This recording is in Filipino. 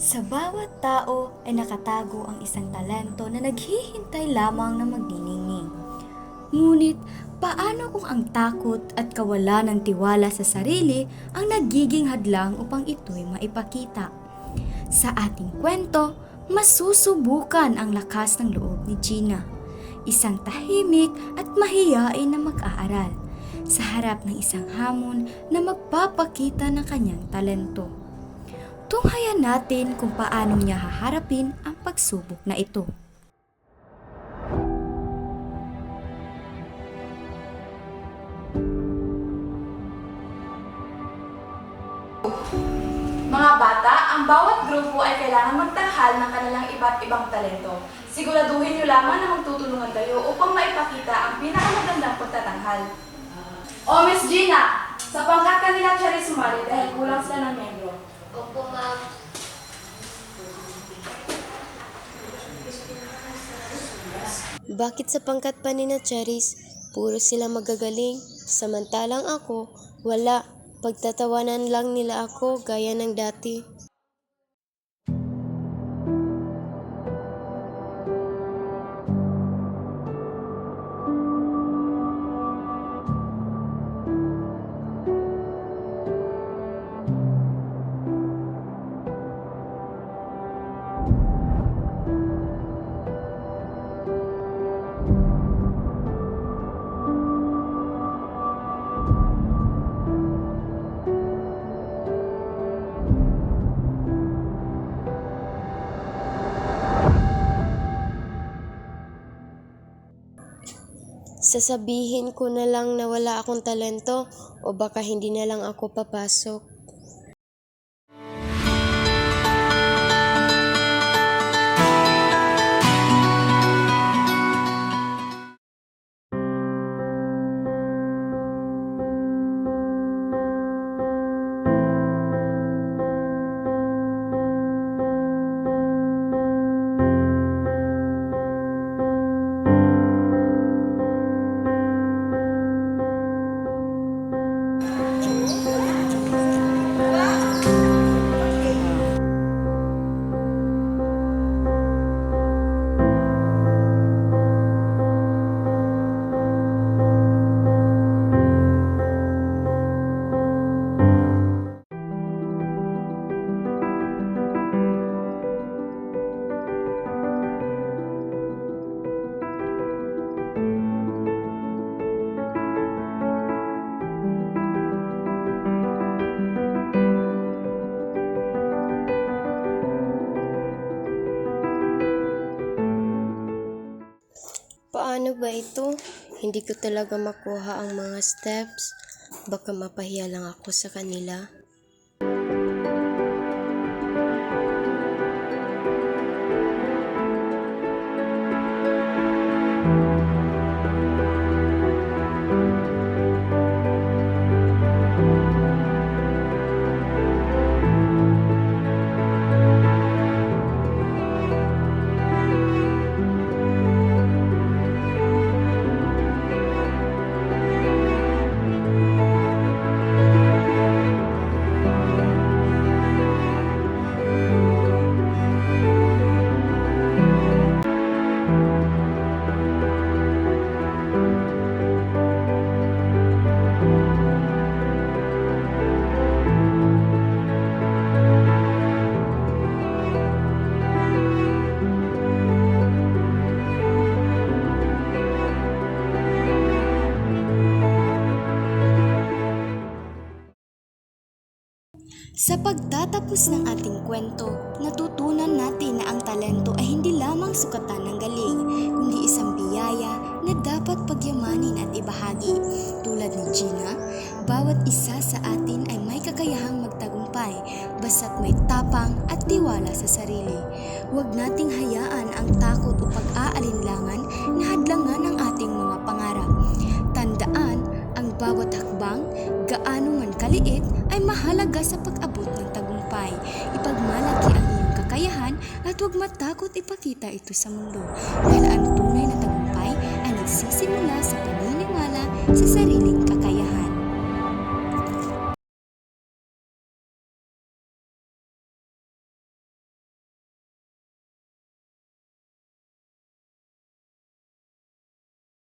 Sa bawat tao ay nakatago ang isang talento na naghihintay lamang na magniningning. Ngunit, paano kung ang takot at kawalan ng tiwala sa sarili ang nagiging hadlang upang ito'y maipakita? Sa ating kwento, masusubukan ang lakas ng loob ni Gina, isang tahimik at mahiyain na mag-aaral, sa harap ng isang hamon na magpapakita ng kanyang talento. Tunghayan natin kung paano niya haharapin ang pagsubok na ito. Mga bata, ang bawat grupo ay kailangan magtanghal ng kanilang iba't ibang talento. Siguraduhin niyo lamang na magtutulungan kayo upang maipakita ang pinakamagandang pagtatanghal. O Miss Gina, sa pangkat kanila siya rin sumali dahil kulang sila ng membro. Opo, ma'am. Bakit sa pangkat pa ni na Charis, puro sila magagaling, samantalang ako, wala. Pagtatawanan lang nila ako gaya ng dati. Sasabihin ko na lang na wala akong talento o baka hindi na lang ako papasok. Paano ba ito? Hindi ko talaga makuha ang mga steps. Baka mapahiya lang ako sa kanila. Sa pagtatapos ng ating kwento, natutunan natin na ang talento ay hindi lamang sukatan ng galing, kundi isang biyaya na dapat pagyamanin at ibahagi. Tulad ni Gina, bawat isa sa atin ay may kakayahang magtagumpay, basta't may tapang at tiwala sa sarili. Huwag nating hayaan ang takot o pag-aalinlangan na hadlangan ang ating mga pangarap. Tandaan, ang bawat hakbang, gaano man kaliit, ay mahalaga sa pag-abot ng tagumpay. Ipagmalaki ang iyong kakayahan at huwag matakot ipakita ito sa mundo. Dahil ang tunay na tagumpay ay nagsisimula sa paniniwala sa sariling kakayahan.